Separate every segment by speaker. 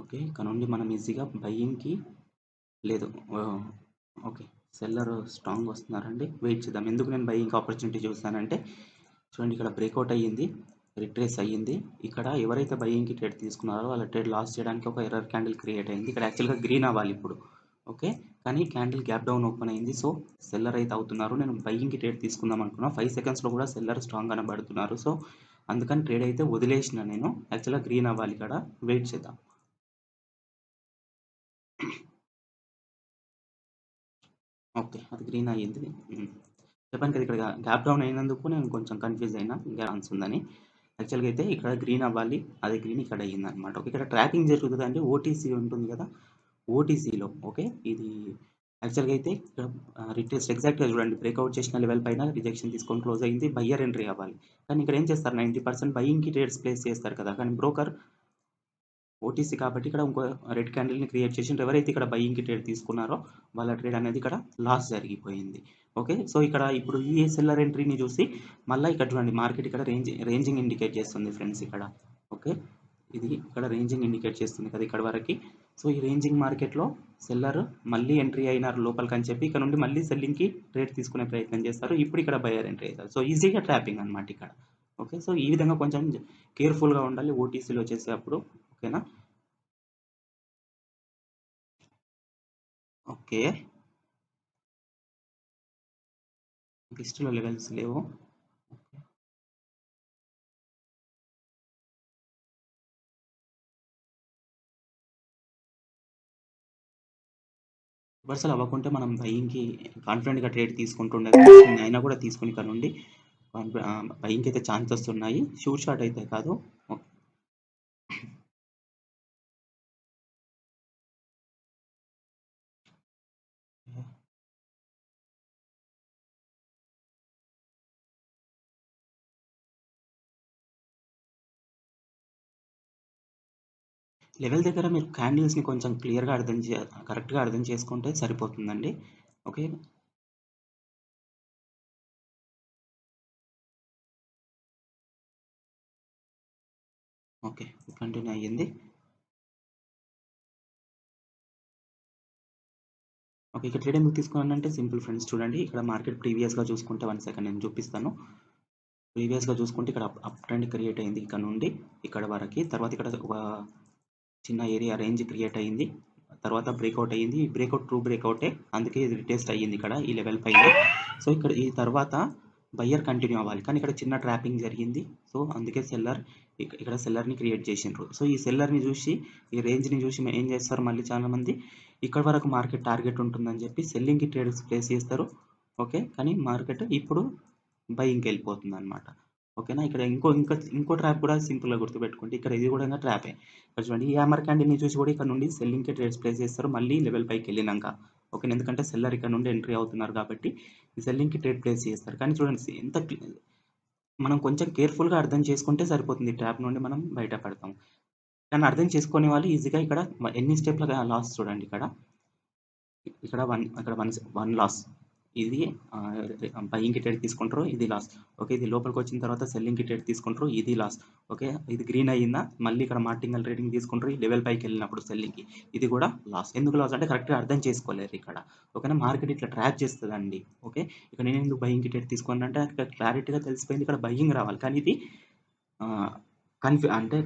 Speaker 1: Okay. ఇక్కడ నుండి మనం ఈజీగా బయింగ్‌కి లేదు. ఓకే. సెల్లర్ స్ట్రాంగ్ వస్తున్నారండి. వెయిట్ చేద్దాం. ఎందుకు నేను బయింగ్ ఆపర్చునిటీ చూసానంటే చూడండి, ఇక్కడ బ్రేక్అవుట్ అయ్యింది. రిట్రేస్ అయ్యింది. ఇక్కడ ఎవరైతే బయింగ్‌కి ట్రేడ్ తీసుకున్నారో వాళ్ళ ట్రేడ్ లాస్ చేయడానికి ఒక ఎర్రర్ క్యాండిల్ క్రియేట్ అయింది. ఇక్కడ యాక్చువల్‌గా గ్రీన్ అవ్వాలి ఇప్పుడు. ఓకే. కానీ క్యాండిల్ గ్యాప్ డౌన్ ఓపెన్ అయింది. సో సెల్లర్ అయితే అవుతున్నారు. నేను బయింగ్‌కి ట్రేడ్ తీసుకుందాం అనుకున్నా. 5 సెకండ్స్‌లో కూడా సెల్లర్ స్ట్రాంగ్ కనబడుతున్నారు. సో అందుకని ట్రేడ్ అయితే వదిలేసిన నేను. యాక్చువల్‌గా గ్రీన్ అవ్వాలి ఇక్కడ. వెయిట్ చేద్దాం. ఓకే. అది గ్రీన్ అయ్యింది. చెప్పాను కదా, ఇక్కడ గ్యాప్ డౌన్ అయినందుకు నేను కొంచెం కన్‌ఫ్యూజ్ అయినా ఛాన్స్ ఉందని. యాక్చువల్‌గా అయితే ఇక్కడ గ్రీన్ అవ్వాలి. అది గ్రీన్ ఇక్కడ అయ్యిందనమాట. ఓకే. ఇక్కడ ట్రాకింగ్ జరుగుతదండి. ఓటీసీ ఉంటుంది కదా! ఓటీసీలో ఓకే. ఇది యాక్చువల్‌గా అయితే ఇక్కడ రిట్రేస్ ఎగ్జాక్ట్‌గా చూడండి. బ్రేక్అవుట్ చేసిన లెవెల్ పైన రిజెక్షన్ తీసుకొని క్లోజ్ అయింది. బయ్యర్ ఎంట్రీ అవ్వాలి. కానీ ఇక్కడ ఏం చేస్తారు, 90% బయింగ్‌కి ట్రేడ్స్ ప్లేస్ చేస్తారు కదా! కానీ బ్రోకర్ ఓటీసీ కాబట్టి ఇక్కడ ఇంకో రెడ్ క్యాండిల్‌ని క్రియేట్ చేసిండ్రు. ఎవరైతే ఇక్కడ బయింగ్‌కి ట్రేడ్ తీసుకున్నారో వాళ్ళ ట్రేడ్ అనేది ఇక్కడ లాస్ జరిగిపోయింది. ఓకే. సో ఇక్కడ ఇప్పుడు ఈ సెల్లర్ ఎంట్రీని చూసి మళ్ళా ఇక్కడ చూడండి, మార్కెట్ ఇక్కడ రేంజింగ్ ఇండికేట్ చేస్తుంది ఫ్రెండ్స్ ఇక్కడ. ఓకే. ఇది ఇక్కడ రేంజింగ్ ఇండికేట్ చేస్తుంది కదా ఇక్కడ వరకి. సో ఈ రేంజింగ్ మార్కెట్‌లో సెల్లర్ మళ్ళీ ఎంట్రీ అయినారు లోపలికని చెప్పి ఇక్కడ నుండి మళ్ళీ సెల్లింగ్‌కి ట్రేడ్ తీసుకునే ప్రయత్నం చేస్తారు. ఇప్పుడు ఇక్కడ బయర్ ఎంట్రీ అవుతారు. సో ఈజీగా ట్రాపింగ్ అనమాట ఇక్కడ. ఓకే. సో ఈ విధంగా కొంచెం కేర్‌ఫుల్‌గా ఉండాలి ఓటీసీలో చేసేటప్పుడు. ఓకేనా? ఓకే. లిస్ట్‌లో లెవెల్స్ లేవు. రివర్సల్ అవ్వకుంటే మనం బయింగ్‌కి కాన్ఫిడెంట్‌గా ట్రేడ్ తీసుకుంటుండే. అయినా కూడా తీసుకొని ఇక్కడ నుండి బయింగ్‌కి అయితే ఛాన్సెస్ ఉన్నాయి. షూర్ షాట్ అయితే కాదు. ఓకే. లెవెల్ దగ్గర మీరు క్యాండిల్స్‌ని కొంచెం క్లియర్‌గా కరెక్ట్‌గా అర్థం చేసుకుంటే సరిపోతుందండి. ఓకే. ఓకే. కంటిన్యూ అయ్యింది. ఓకే. ఇక్కడ ట్రేడ్ ఎందుకు తీసుకున్నానంటే సింపుల్ ఫ్రెండ్స్, చూడండి ఇక్కడ మార్కెట్ ప్రీవియస్‌గా చూసుకుంటే 1 సెకండ్ నేను చూపిస్తాను. ప్రీవియస్‌గా చూసుకుంటే ఇక్కడ అప్ ట్రెండ్ క్రియేట్ అయింది ఇక్కడ నుండి ఇక్కడ వరకి. తర్వాత ఇక్కడ ఒక చిన్న ఏరియా రేంజ్ క్రియేట్ అయింది. తర్వాత బ్రేక్అవుట్ అయ్యింది. ఈ బ్రేక్అవుట్ ట్రూ బ్రేక్అవుటే. అందుకే ఇది రిటెస్ట్ అయ్యింది ఇక్కడ ఈ లెవెల్ పైన. సో ఇక్కడ ఈ తర్వాత బయ్యర్ కంటిన్యూ అవ్వాలి. కానీ ఇక్కడ చిన్న ట్రాపింగ్ జరిగింది. సో అందుకే సెల్లర్ ఇక్కడ సెల్లర్‌ని క్రియేట్ చేసిండ్రు. సో ఈ సెల్లర్‌ని చూసి ఈ రేంజ్‌ని చూసి ఏం చేస్తారు మళ్ళీ చాలామంది, ఇక్కడ వరకు మార్కెట్ టార్గెట్ ఉంటుందని చెప్పి సెల్లింగ్‌కి ట్రేడ్స్ ప్లేస్ చేస్తారు. ఓకే. కానీ మార్కెట్ ఇప్పుడు బయింగ్‌కి వెళ్ళిపోతుందన్నమాట. ఓకేనా? ఇక్కడ ఇంకో ట్రాప్ కూడా సింపుల్‌గా గుర్తుపెట్టుకోండి. ఇక్కడ ఇది కూడా ట్రాపే. ఇక్కడ చూడండి, ఈ హ్యామర్ క్యాండిల్‌ని చూసి కూడా ఇక్కడ నుండి సెల్లింగ్‌కి ట్రేడ్స్ ప్లేస్ చేస్తారు మళ్ళీ లెవెల్ పైకి వెళ్ళినాక. ఓకేనా? ఎందుకంటే సెల్లర్ ఇక్కడ నుండి ఎంట్రీ అవుతున్నారు కాబట్టి ఈ సెల్లింగ్‌కి ట్రేడ్ ప్లేస్ చేస్తారు. కానీ చూడండి మనం కొంచెం కేర్‌ఫుల్‌గా అర్థం చేసుకుంటే సరిపోతుంది. ఈ ట్రాప్ నుండి మనం బయటపడతాం. కానీ అర్థం చేసుకునే వాళ్ళు ఈజీగా ఇక్కడ ఎన్ని స్టెప్‌ల లాస్ చూడండి ఇక్కడ. ఇక్కడ 1 లాస్. ఇది బయింగ్‌కి ట్రేడ్ తీసుకుంటారు. ఇది లాస్. ఓకే. ఇది లోపలికొచ్చిన తర్వాత సెల్లింగ్‌కి ట్రేడ్ తీసుకుంటారు. ఇది లాస్. ఓకే. ఇది గ్రీన్ అయిందా, మళ్ళీ ఇక్కడ మార్టింగల్ ట్రేడింగ్ తీసుకుంటారు. ఈ లెవెల్ పైకెళ్ళినప్పుడు సెల్లింగ్‌కి. ఇది కూడా లాస్. ఎందుకు లాస్ అంటే కరెక్ట్‌గా అర్థం చేసుకోలేరు ఇక్కడ. ఓకేనా? మార్కెట్ ఇట్లా ట్రాప్ చేస్తదండి. ఓకే. ఇక్కడ నేనెందుకు బయింగ్‌కి ట్రేడ్ తీసుకున్నానంటే అక్కడ క్లారిటీగా తెలిసిపోయింది ఇక్కడ బయింగ్ రావాలి. కానీ ఇది ఆహ్, అంటే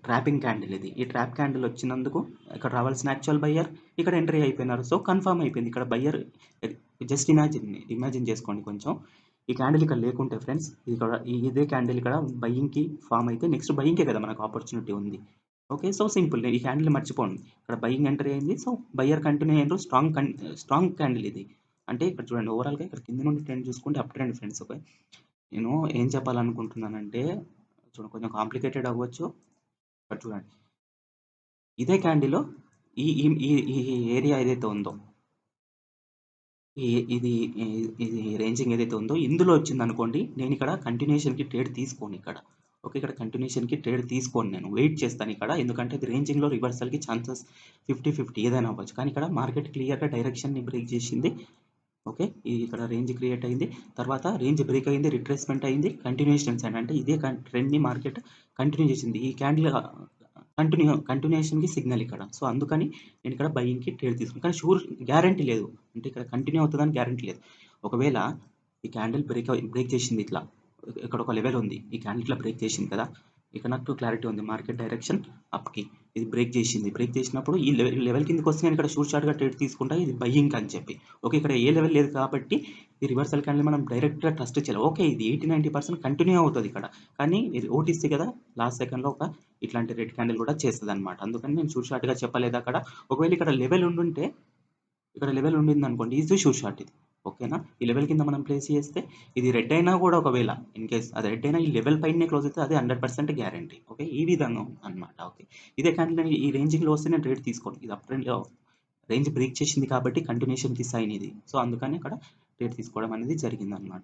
Speaker 1: ట్రాపింగ్ క్యాండిల్ ఇది. ఈ ట్రాప్ క్యాండిల్ వచ్చినందుకు ఇక్కడ రావాల్సిన యాక్చువల్ బయ్యర్ ఇక్కడ ఎంట్రీ అయిపోయినారు. సో కన్ఫర్మ్ అయిపోయింది. ఇక్కడ బయ్యర్ జస్ట్ ఇమాజిన్ చేసుకోండి కొంచెం. ఈ క్యాండిల్ ఇక్కడ లేకుంటే ఫ్రెండ్స్, ఇక్కడ ఇదే క్యాండిల్ ఇక్కడ బయింగ్‌కి ఫామ్ అయితే నెక్స్ట్ బయింగ్‌కే కదా మనకు ఆపర్చునిటీ ఉంది. ఓకే. So simple. ఈ క్యాండిల్ మర్చిపోండి. ఇక్కడ బయింగ్ ఎంట్రీ అయింది. సో బయ్యర్ కంటిన్యూ అయ్యిండ్రు. స్ట్రాంగ్ క్యాండిల్ ఇది. అంటే ఇక్కడ చూడండి, ఓవరాల్‌గా ఇక్కడ కింద నుండి ట్రెండ్ చూసుకుంటే అప్ ట్రెండ్ ఫ్రెండ్స్. ఓకే. నేను ఏం చెప్పాలనుకుంటున్నానంటే చూడండి, కొంచెం కాంప్లికేటెడ్ అవ్వచ్చు. ఇక్కడ చూడండి, ఇదే క్యాండిల్ ఈ ఈ ఈ ఈ ఏరియా ఏదైతే ఉందో, ఈ ఇది ఇది రేంజింగ్ ఏదైతే ఉందో ఇందులో వచ్చిందనుకోండి, నేను ఇక్కడ కంటిన్యూషన్‌కి ట్రేడ్ తీసుకోను ఇక్కడ. ఓకే. ఇక్కడ కంటిన్యూషన్‌కి ట్రేడ్ తీసుకోను నేను. వెయిట్ చేస్తాను ఇక్కడ. ఎందుకంటే ఇది రేంజింగ్‌లో రివర్సల్‌కి ఛాన్సెస్ 50-50 ఏదైనా అవ్వచ్చు. కానీ ఇక్కడ మార్కెట్ క్లియర్‌గా డైరెక్షన్‌ని బ్రేక్ చేసింది. ఓకే. ఇక్కడ రేంజ్ క్రియేట్ అయింది. తర్వాత రేంజ్ బ్రేక్ అయింది. రిట్రేస్‌మెంట్ అయింది. కంటిన్యూయేషన్స్ అంటే ఇదే ట్రెండ్‌ని మార్కెట్ కంటిన్యూ చేసింది. ఈ క్యాండిల్ కంటిన్యూయేషన్‌కి సిగ్నల్ ఇక్కడ. సో, అందుకని నేను ఇక్కడ బయింగ్‌కి ట్రేడ్ తీసుకున్నాను. కానీ గ్యారంటీ లేదు. అంటే ఇక్కడ కంటిన్యూ అవుతదని గ్యారంటీ లేదు. ఒకవేళ ఈ క్యాండిల్ బ్రేక్ చేసింది ఇట్లా. ఇక్కడ ఒక లెవెల్ ఉంది. ఈ క్యాండిల్ ఇట్లా బ్రేక్ చేసింది కదా! ఇక్కడ నాకు క్లారిటీ ఉంది. మార్కెట్ డైరెక్షన్ అప్‌కి. ఇది బ్రేక్ చేసింది. బ్రేక్ చేసినప్పుడు ఈ లెవెల్ కిందకొస్తే నేను ఇక్కడ షూర్ షార్ట్‌గా ట్రేడ్ తీసుకుంటా. ఇది బయింగ్ అని చెప్పి. ఓకే. ఇక్కడ ఏ లెవెల్ లేదు కాబట్టి ఈ రివర్సల్ క్యాండిల్ మనం డైరెక్ట్‌గా ట్రస్ట్ చేయలేం. ఓకే. ఇది 80, 90% కంటిన్యూ అవుతది ఇక్కడ. కానీ ఇది ఓటీసీ కదా! లాస్ట్ సెకండ్‌లో ఒక ఇట్లాంటి రెడ్ క్యాండిల్ కూడా చేస్తదనమాట. అందుకని నేను షూర్ షార్ట్‌గా చెప్పలేదు అక్కడ. ఒకవేళ ఇక్కడ లెవెల్ ఉండుంటే ఇక్కడ లెవెల్ ఉండిందనుకోండి. ఈజీ షూర్ షార్ట్ ఇది. ఓకేనా? ఈ లెవెల్ కింద మనం ప్లేస్ చేస్తే ఇది రెడ్ అయినా కూడా ఒకవేళ ఇన్ కేస్ అది రెడ్ అయినా ఈ లెవెల్ పైనే క్లోజ్ అయితే అది 100% గ్యారంటీ. ఓకే. ఈ విధంగా అన్నమాట. ఓకే. ఇదే క్యాండిల్ నేను ఈ రేంజింగ్‌లో వస్తే నేను ట్రేడ్ తీసుకోను. ఇది అప్ ట్రెండ్‌లో రేంజ్ బ్రేక్ చేసింది కాబట్టి కంటిన్యూయేషన్‌కి సైన్ ఇది. సో, అందుకని అక్కడ ట్రేడ్ తీసుకోవడం అనేది జరిగిందనమాట.